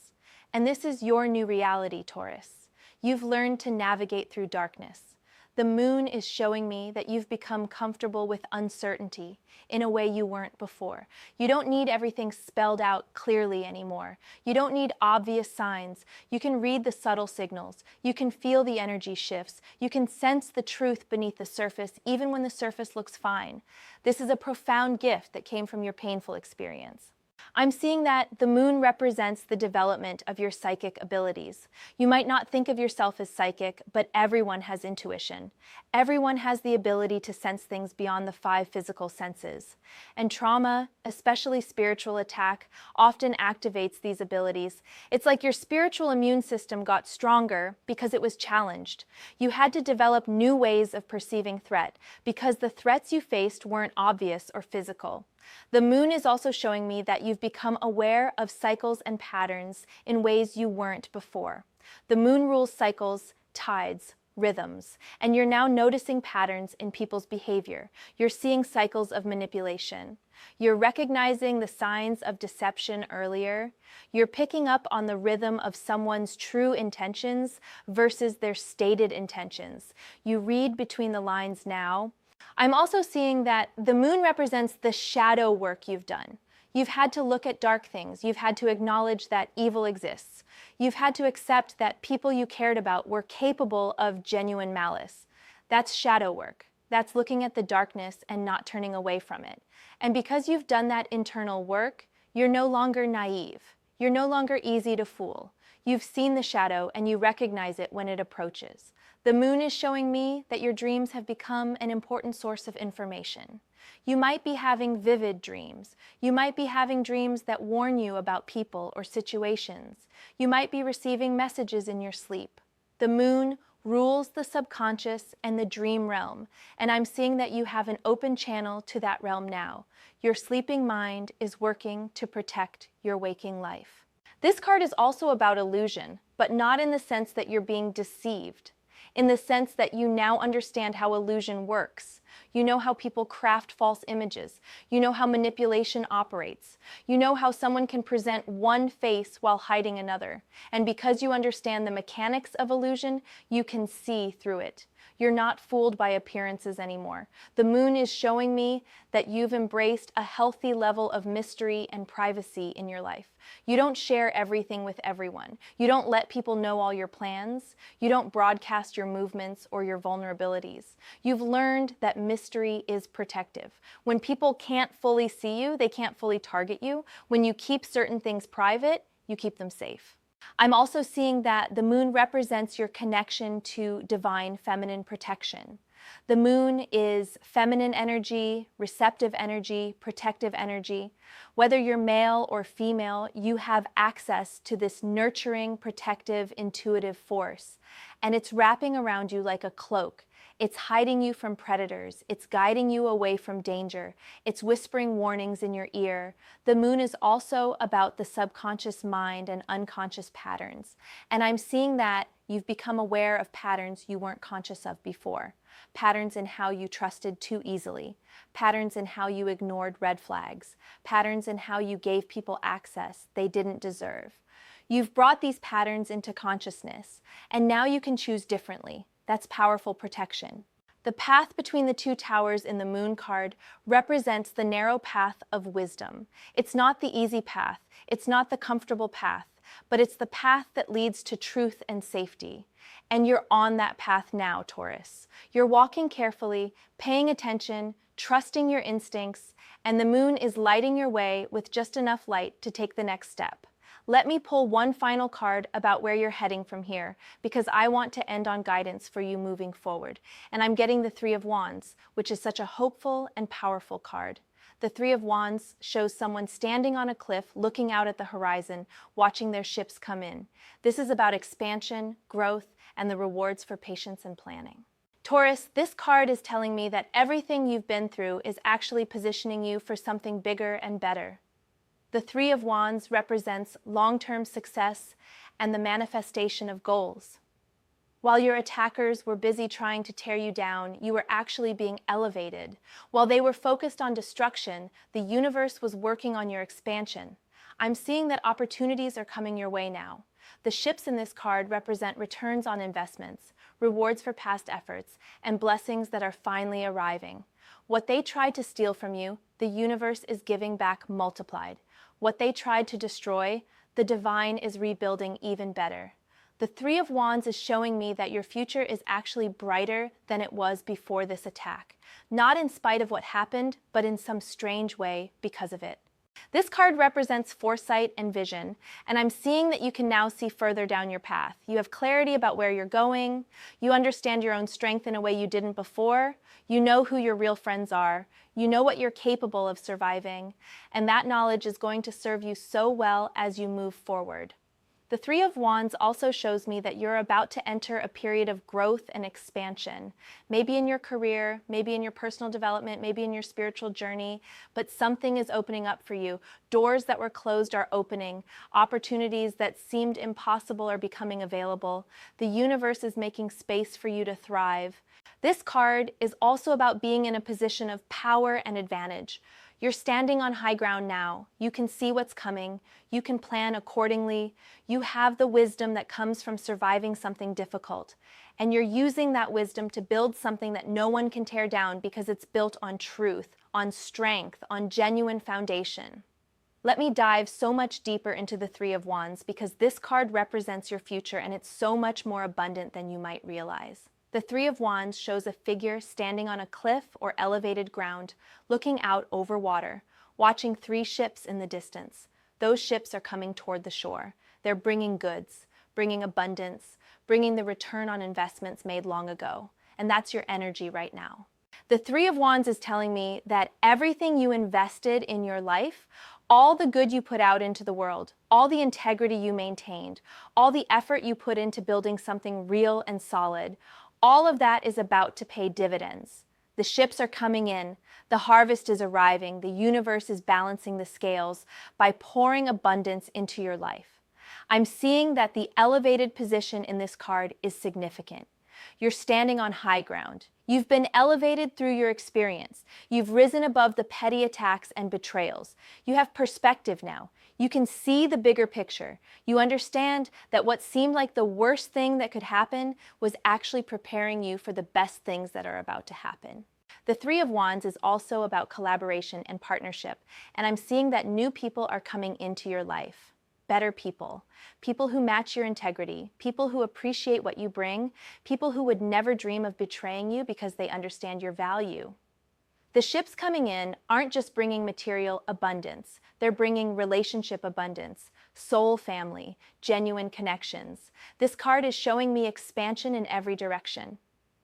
Speaker 1: And this is your new reality, Taurus. You've learned to navigate through darkness. The moon is showing me that you've become comfortable with uncertainty in a way you weren't before. You don't need everything spelled out clearly anymore. You don't need obvious signs. You can read the subtle signals. You can feel the energy shifts. You can sense the truth beneath the surface, even when the surface looks fine. This is a profound gift that came from your painful experience. I'm seeing that the moon represents the development of your psychic abilities. You might not think of yourself as psychic, but everyone has intuition. Everyone has the ability to sense things beyond the 5 physical senses. And trauma, especially spiritual attack, often activates these abilities. It's like your spiritual immune system got stronger because it was challenged. You had to develop new ways of perceiving threat because the threats you faced weren't obvious or physical. The moon is also showing me that you've become aware of cycles and patterns in ways you weren't before. The moon rules cycles, tides, rhythms, and you're now noticing patterns in people's behavior. You're seeing cycles of manipulation. You're recognizing the signs of deception earlier. You're picking up on the rhythm of someone's true intentions versus their stated intentions. You read between the lines now. I'm also seeing that the moon represents the shadow work you've done. You've had to look at dark things. You've had to acknowledge that evil exists. You've had to accept that people you cared about were capable of genuine malice. That's shadow work. That's looking at the darkness and not turning away from it. And because you've done that internal work, you're no longer naive. You're no longer easy to fool. You've seen the shadow and you recognize it when it approaches. The moon is showing me that your dreams have become an important source of information. You might be having vivid dreams. You might be having dreams that warn you about people or situations. You might be receiving messages in your sleep. The moon rules the subconscious and the dream realm, and I'm seeing that you have an open channel to that realm now. Your sleeping mind is working to protect your waking life. This card is also about illusion, but not in the sense that you're being deceived. In the sense that you now understand how illusion works. You know how people craft false images. You know how manipulation operates. You know how someone can present one face while hiding another. And because you understand the mechanics of illusion, you can see through it. You're not fooled by appearances anymore. The moon is showing me that you've embraced a healthy level of mystery and privacy in your life. You don't share everything with everyone. You don't let people know all your plans. You don't broadcast your movements or your vulnerabilities. You've learned that mystery is protective. When people can't fully see you, they can't fully target you. When you keep certain things private, you keep them safe. I'm also seeing that the moon represents your connection to divine feminine protection. The moon is feminine energy, receptive energy, protective energy. Whether you're male or female, you have access to this nurturing, protective, intuitive force. And it's wrapping around you like a cloak. It's hiding you from predators. It's guiding you away from danger. It's whispering warnings in your ear. The moon is also about the subconscious mind and unconscious patterns. And I'm seeing that you've become aware of patterns you weren't conscious of before. Patterns in how you trusted too easily. Patterns in how you ignored red flags. Patterns in how you gave people access they didn't deserve. You've brought these patterns into consciousness, and now you can choose differently. That's powerful protection. The path between the 2 towers in the moon card represents the narrow path of wisdom. It's not the easy path. It's not the comfortable path, but it's the path that leads to truth and safety. And you're on that path now, Taurus. You're walking carefully, paying attention, trusting your instincts, and the moon is lighting your way with just enough light to take the next step. Let me pull one final card about where you're heading from here, because I want to end on guidance for you moving forward. And I'm getting the 3 of Wands, which is such a hopeful and powerful card. The 3 of Wands shows someone standing on a cliff, looking out at the horizon, watching their ships come in. This is about expansion, growth, and the rewards for patience and planning. Taurus, this card is telling me that everything you've been through is actually positioning you for something bigger and better. The 3 of Wands represents long-term success and the manifestation of goals. While your attackers were busy trying to tear you down, you were actually being elevated. While they were focused on destruction, the universe was working on your expansion. I'm seeing that opportunities are coming your way now. The ships in this card represent returns on investments, rewards for past efforts, and blessings that are finally arriving. What they tried to steal from you, the universe is giving back multiplied. What they tried to destroy, the divine is rebuilding even better. The 3 of Wands is showing me that your future is actually brighter than it was before this attack. Not in spite of what happened, but in some strange way because of it. This card represents foresight and vision, and I'm seeing that you can now see further down your path. You have clarity about where you're going, you understand your own strength in a way you didn't before, you know who your real friends are, you know what you're capable of surviving, and that knowledge is going to serve you so well as you move forward. The Three of Wands also shows me that you're about to enter a period of growth and expansion, maybe in your career, maybe in your personal development, maybe in your spiritual journey, but something is opening up for you. Doors that were closed are opening. Opportunities that seemed impossible are becoming available. The universe is making space for you to thrive. This card is also about being in a position of power and advantage. You're standing on high ground now. You can see what's coming. You can plan accordingly. You have the wisdom that comes from surviving something difficult. And you're using that wisdom to build something that no one can tear down because it's built on truth, on strength, on genuine foundation. Let me dive so much deeper into the Three of Wands because this card represents your future and it's so much more abundant than you might realize. The Three of Wands shows a figure standing on a cliff or elevated ground, looking out over water, watching three ships in the distance. Those ships are coming toward the shore. They're bringing goods, bringing abundance, bringing the return on investments made long ago. And that's your energy right now. The Three of Wands is telling me that everything you invested in your life, all the good you put out into the world, all the integrity you maintained, all the effort you put into building something real and solid, all of that is about to pay dividends. The ships are coming in, the harvest is arriving, the universe is balancing the scales by pouring abundance into your life. I'm seeing that the elevated position in this card is significant. You're standing on high ground. You've been elevated through your experience. You've risen above the petty attacks and betrayals. You have perspective now. You can see the bigger picture. You understand that what seemed like the worst thing that could happen was actually preparing you for the best things that are about to happen. The Three of Wands is also about collaboration and partnership, and I'm seeing that new people are coming into your life. Better people, people who match your integrity, people who appreciate what you bring, people who would never dream of betraying you because they understand your value. The ships coming in aren't just bringing material abundance, they're bringing relationship abundance, soul family, genuine connections. This card is showing me expansion in every direction.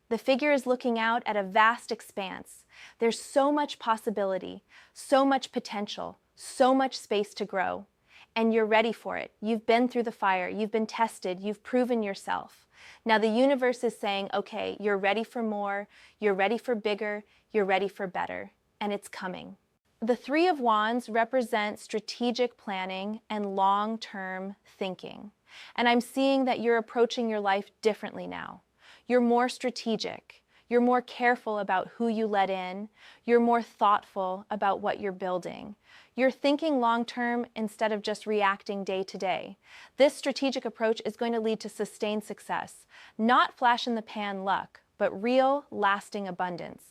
Speaker 1: The figure is looking out at a vast expanse. There's so much possibility, so much potential, so much space to grow. And you're ready for it. You've been through the fire, you've been tested, you've proven yourself. Now the universe is saying, okay, you're ready for more, you're ready for bigger, you're ready for better, and it's coming. The Three of Wands represent strategic planning and long-term thinking. And I'm seeing that you're approaching your life differently now. You're more strategic. You're more careful about who you let in. You're more thoughtful about what you're building. You're thinking long-term instead of just reacting day to day. This strategic approach is going to lead to sustained success, not flash-in-the-pan luck, but real, lasting abundance.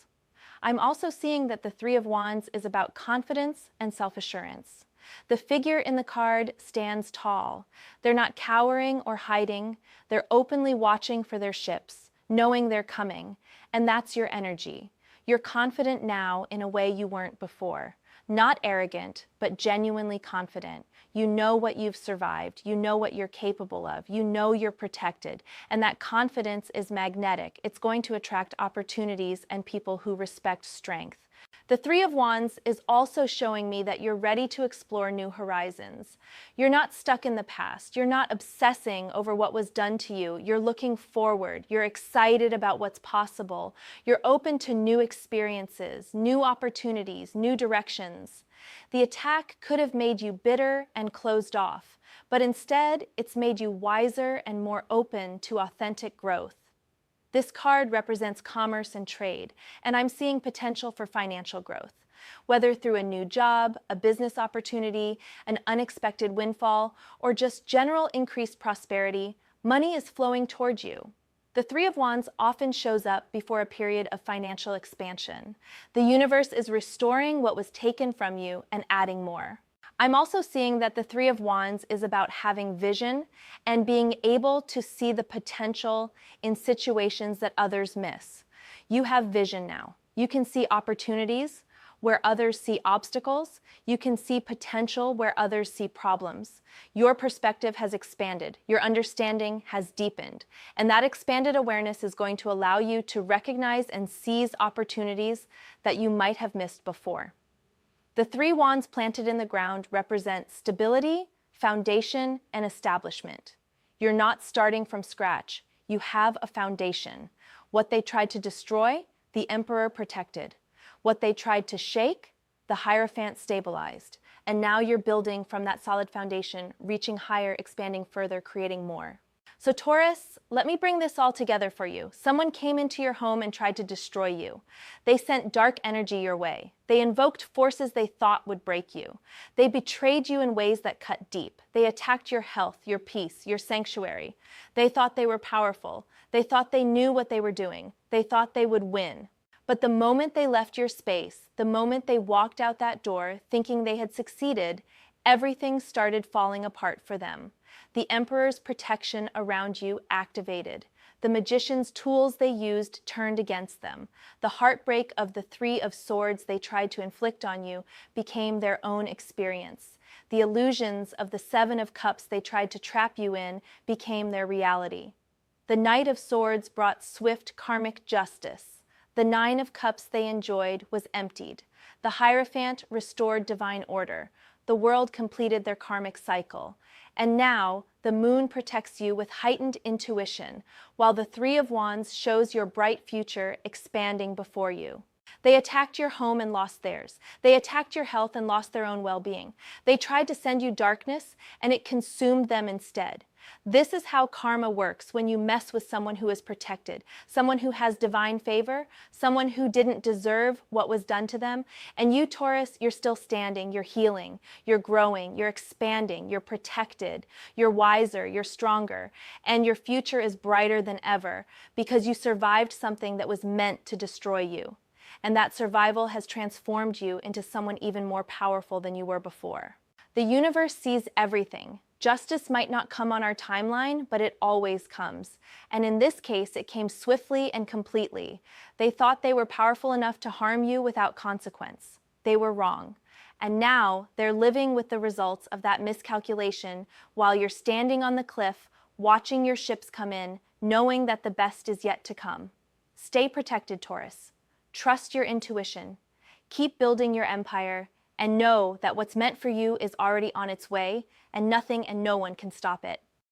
Speaker 1: I'm also seeing that the Three of Wands is about confidence and self-assurance. The figure in the card stands tall. They're not cowering or hiding. They're openly watching for their ships, knowing they're coming. And that's your energy. You're confident now in a way you weren't before. Not arrogant, but genuinely confident. You know what you've survived. You know what you're capable of. You know you're protected. And that confidence is magnetic. It's going to attract opportunities and people who respect strength. The Three of Wands is also showing me that you're ready to explore new horizons. You're not stuck in the past. You're not obsessing over what was done to you. You're looking forward. You're excited about what's possible. You're open to new experiences, new opportunities, new directions. The attack could have made you bitter and closed off, but instead it's made you wiser and more open to authentic growth. This card represents commerce and trade, and I'm seeing potential for financial growth. Whether through a new job, a business opportunity, an unexpected windfall, or just general increased prosperity, money is flowing towards you. The Three of Wands often shows up before a period of financial expansion. The universe is restoring what was taken from you and adding more. I'm also seeing that the Three of Wands is about having vision and being able to see the potential in situations that others miss. You have vision now. You can see opportunities, where others see obstacles. You can see potential where others see problems. Your perspective has expanded. Your understanding has deepened. And that expanded awareness is going to allow you to recognize and seize opportunities that you might have missed before. The 3 wands planted in the ground represent stability, foundation, and establishment. You're not starting from scratch. You have a foundation. What they tried to destroy, the Emperor protected. What they tried to shake, the Hierophant stabilized. And now you're building from that solid foundation, reaching higher, expanding further, creating more. So Taurus, let me bring this all together for you. Someone came into your home and tried to destroy you. They sent dark energy your way. They invoked forces they thought would break you. They betrayed you in ways that cut deep. They attacked your health, your peace, your sanctuary. They thought they were powerful. They thought they knew what they were doing. They thought they would win. But the moment they left your space, the moment they walked out that door thinking they had succeeded, everything started falling apart for them. The Emperor's protection around you activated. The magician's tools they used turned against them. The heartbreak of the 3 of Swords they tried to inflict on you became their own experience. The illusions of the 7 of Cups they tried to trap you in became their reality. The Knight of Swords brought swift karmic justice. The 9 of Cups they enjoyed was emptied. The Hierophant restored divine order. The world completed their karmic cycle. And now, the moon protects you with heightened intuition, while the 3 of Wands shows your bright future expanding before you. They attacked your home and lost theirs. They attacked your health and lost their own well-being. They tried to send you darkness, and it consumed them instead. This is how karma works when you mess with someone who is protected, someone who has divine favor, someone who didn't deserve what was done to them. And you, Taurus, you're still standing, you're healing, you're growing, you're expanding, you're protected, you're wiser, you're stronger, and your future is brighter than ever because you survived something that was meant to destroy you. And that survival has transformed you into someone even more powerful than you were before. The universe sees everything. Justice might not come on our timeline, but it always comes. And in this case, it came swiftly and completely. They thought they were powerful enough to harm you without consequence. They were wrong. And now they're living with the results of that miscalculation while you're standing on the cliff, watching your ships come in, knowing that the best is yet to come. Stay protected, Taurus. Trust your intuition. Keep building your empire, and know that what's meant for you is already on its way, and nothing and no one can stop it.